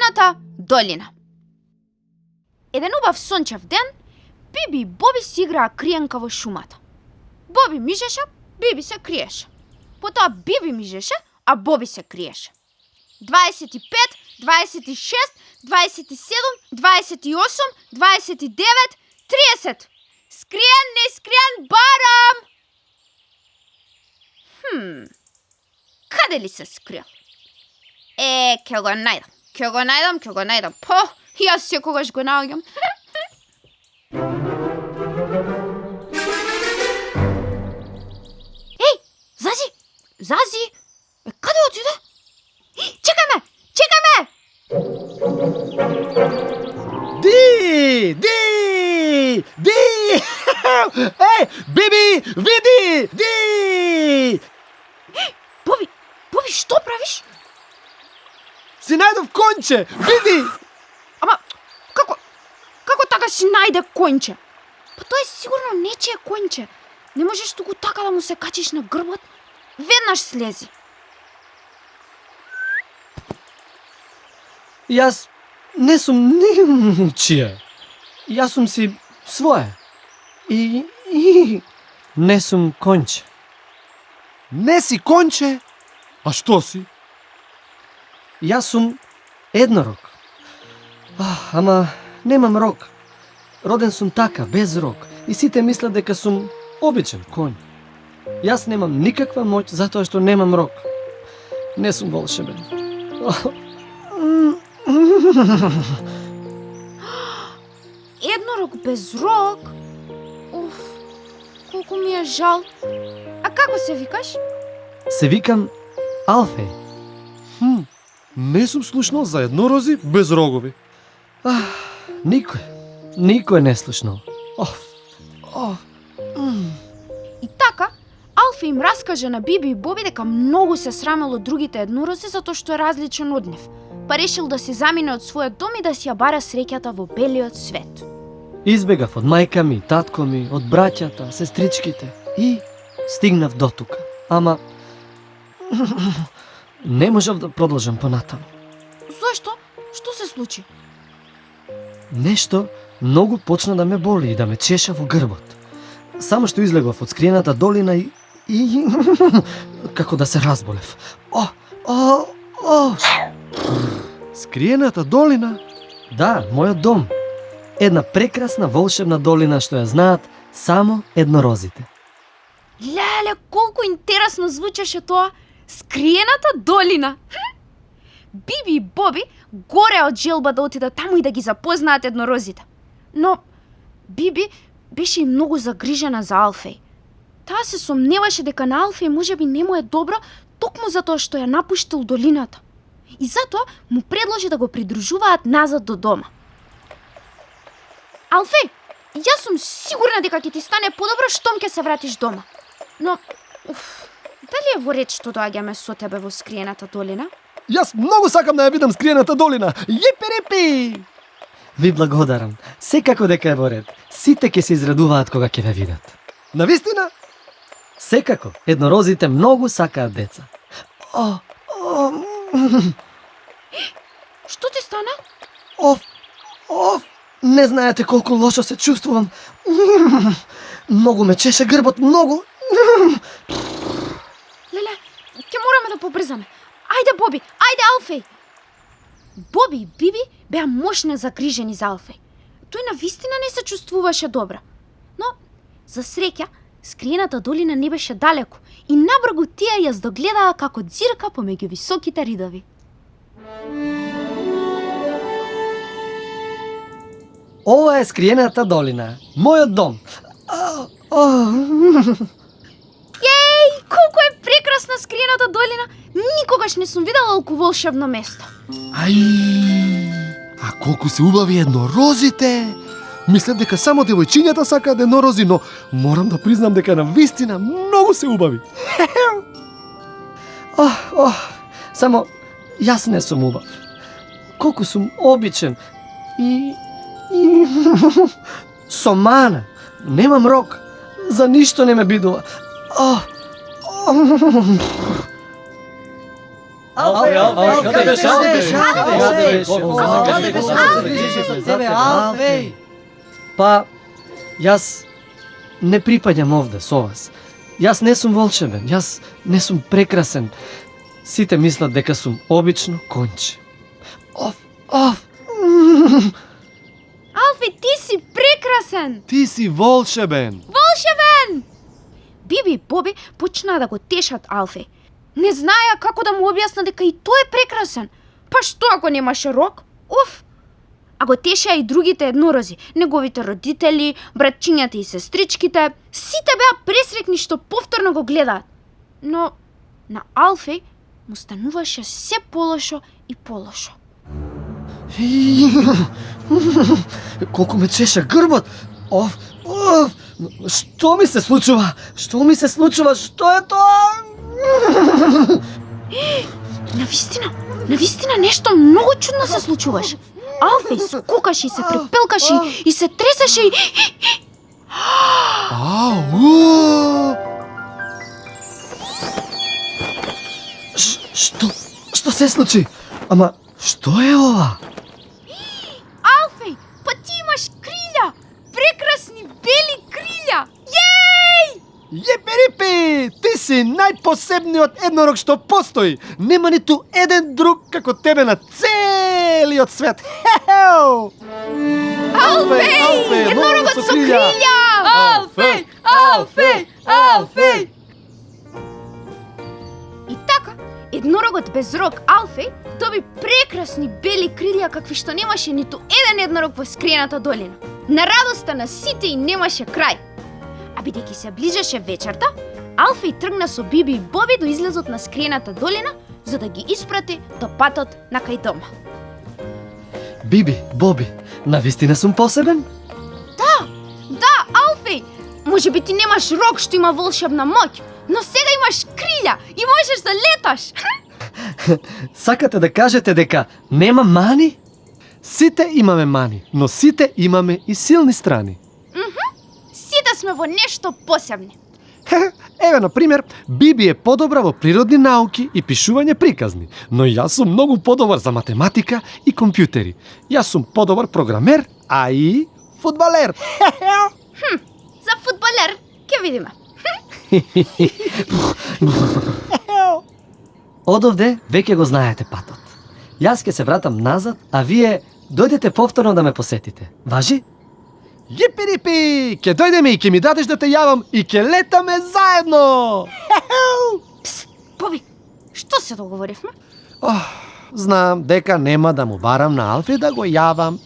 Скриената долина. Еден убав сончев ден, Биби и Боби си играа криенка во шумата. Боби мижеше, Биби се криеше. Потоа Биби мижеше, а Боби се криеше. 25, 26, 27, 28, 29, 30. Скриен, не скриен, барам! Каде ли се скрил? Ќе го најдам. По, јас секогаш го наоѓам. Еј, Зази! Каде отиде? Чекај ме! Ди! Еј, Биби, види! Ди! Боби, што правиш? Си најдов конче, види! Ама, како така си најде конче? Па тоа е сигурно нечие конче. Не можеш туку така да му се качиш на грбот? Веднаш слези. Јас не сум ничија. Јас сум си своја. И не сум конче. Не си конче? А што си? Јас сум еднорог. Ама немам рог. Роден сум така, без рог. И сите мислат дека сум обичен конј. Јас немам никаква моќ затоа што немам рог. Не сум волшебен. Еднорог без рог? Уф, колку ми е жал. А како се викаш? Се викам Алфеј. Не сум слушнал за еднорози без рогови. Никој не слушнал. И така, Алфи им раскаже на Биби и Боби дека многу се срамел од другите еднорози затоа што е различен од нив. Па решил да се замине од својот дом и да си ја бара среќата во белиот свет. Избегав од мајка ми, татко ми, од браќата, сестричките и стигнав до тука. Ама не можев да продолжам понатаму. Зошто? Што се случи? Нешто многу почна да ме боли и да ме чеша во грбот. Само што излегов од скриената долина и како да се разболев. Скриената долина? Да, мојот дом. Една прекрасна волшебна долина што ја знаат само еднорозите. Леле, колку интересно звучеше тоа! Скриената долина! Биби и Боби горе од желба да отидат таму и да ги запознаат еднорозите. Но Биби беше и многу загрижена за Алфеј. Таа се сомневаше дека на Алфеј можеби не му е добро токму затоа што ја напуштил долината. И затоа му предложи да го придружуваат назад до дома. Алфеј, јас сум сигурна дека ќе ти стане подобро штом ќе се вратиш дома. Но, дали е во ред што доаѓаме со тебе во скриената долина? Јас многу сакам да ја видам скриената долина. Јепи-репи! Ви благодарам. Секако дека е во ред. Сите ќе се израдуваат кога ќе ве видат. Навистина? Секако, еднорозите многу сакаат деца. Што ти стана? Не знаете колку лошо се чувствувам. Многу ме чеше грбот, многу. Леле, ќе мораме да побрзаме. Ајде, Боби, ајде, Алфеј! Боби и Биби беа мощно загрижени за Алфеј. Тој навистина не се чувствуваше добро. Но, за среќа, скриената долина не беше далеку и набргу тие ја здогледаа како ѕирка помеѓу високите ридови. Ова е скриената долина, мојот дом. Јеј, колку е прекрасна скриената долина! Никогаш не сум видела толку волшебно место. А колку се убави еднорозите! Мислев дека само девојчињата сакаат еднорози, но морам да признам дека навистина многу се убави. Само јас не сум убав. Колку сум обичен и со мана. Немам рок. За ништо не ме бидува. Алфе, каде беше, Алфе. Па, јас не припаѓам овде со вас. Јас не сум волшебен, јас не сум прекрасен. Сите мислат дека сум обично конче. Оф. Алфе, ти си прекрасен! Ти си волшебен. Волшебен! Биби и Боби почнаа да го тешат Алфе. Не знаеа како да му објасна дека и тој е прекрасен. Па што ако немаше рок? Оф! А го тешеа и другите еднорози, неговите родители, братчињата и сестричките. Сите беа пресрекни што повторно го гледаат. Но на Алфе му стануваше се полошо и полошо. Колку ме чеша грбот. Оф. Што ми се случува? Што е тоа? Навистина нешто многу чудно се случуваше. Алфе скукаше и се препелкаше и се тресеше и... Ау! Што се случи? Ама, што е ова? Алфе, па ти имаш крилја! Прекрасни бели крилја! Јеј! Јепи-рипи! Ти си најпосебниот еднорог што постои. Нема ниту еден друг како тебе на целиот свет. Хеу! Алфе! Еднорогот со крилја! Алфе! И така, еднорогот без рог Алфе доби прекрасни бели крилја какви што немаше ниту еден еднорог во скриената долина. На радоста на сите и немаше крај. А бидејќи се ближеше вечерта, Алфе тргна со Биби и Боби до излезот на скриената долина за да ги испрати до патот на кај дома. Биби, Боби, навистина сум посебен? Да, Алфе! Може би ти немаш рог што има волшебна моќ, но сега имаш крилја и можеш да леташ. Сакате да кажете дека нема мани? Сите имаме мани, но сите имаме и силни страни. Сите сме во нешто посебни. Еве, на пример, Биби е подобра во природни науки и пишување приказни, но јас сум многу подобар за математика и компјутери. Јас сум подобар програмер, а и фудбалер. За фудбалер, ќе видиме. Одовде веќе го знаете патот. Јас ќе се вратам назад, а вие дојдете повторно да ме посетите. Важи? Јепи-рипи! Ке дојдеме и ке ми дадеш да те јавам и ке летаме заедно! Пст, Боби, што се договоривме? Знам дека нема да му барам на Алфе да го јавам.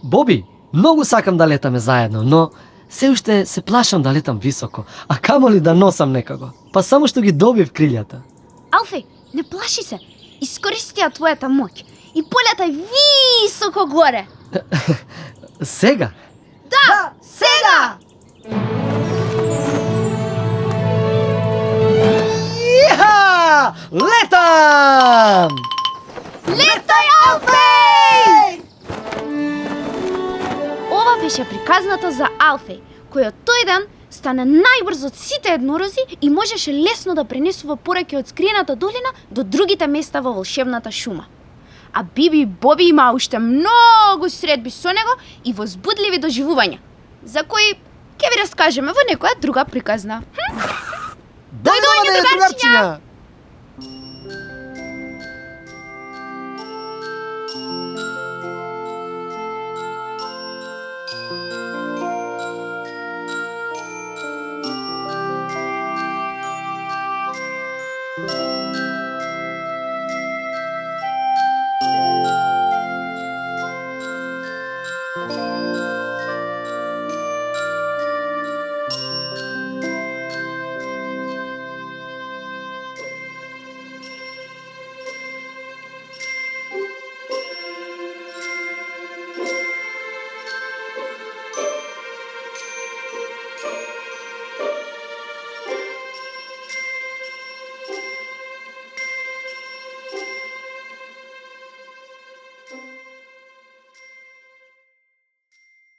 Боби, многу сакам да летаме заедно, но се уште се плашам да летам високо, а камоли да носам некако. Па само што ги добив крилјата. Алфе, не плаши се. Искористи ја твојата моќ и полетај високо горе. Сега? Да, сега! Иха! Летам! Летај, Алфе! Ова беше приказната за Алфе, кој од тој ден стана најбрз од сите еднорози и можеше лесно да пренесува пораки од скриената долина до другите места во волшебната шума. А Биби и Боби имаа уште многу средби со него и возбудливи доживувања, за кои ќе ви раскажеме во некоја друга приказна. Дојдување, другарчиња!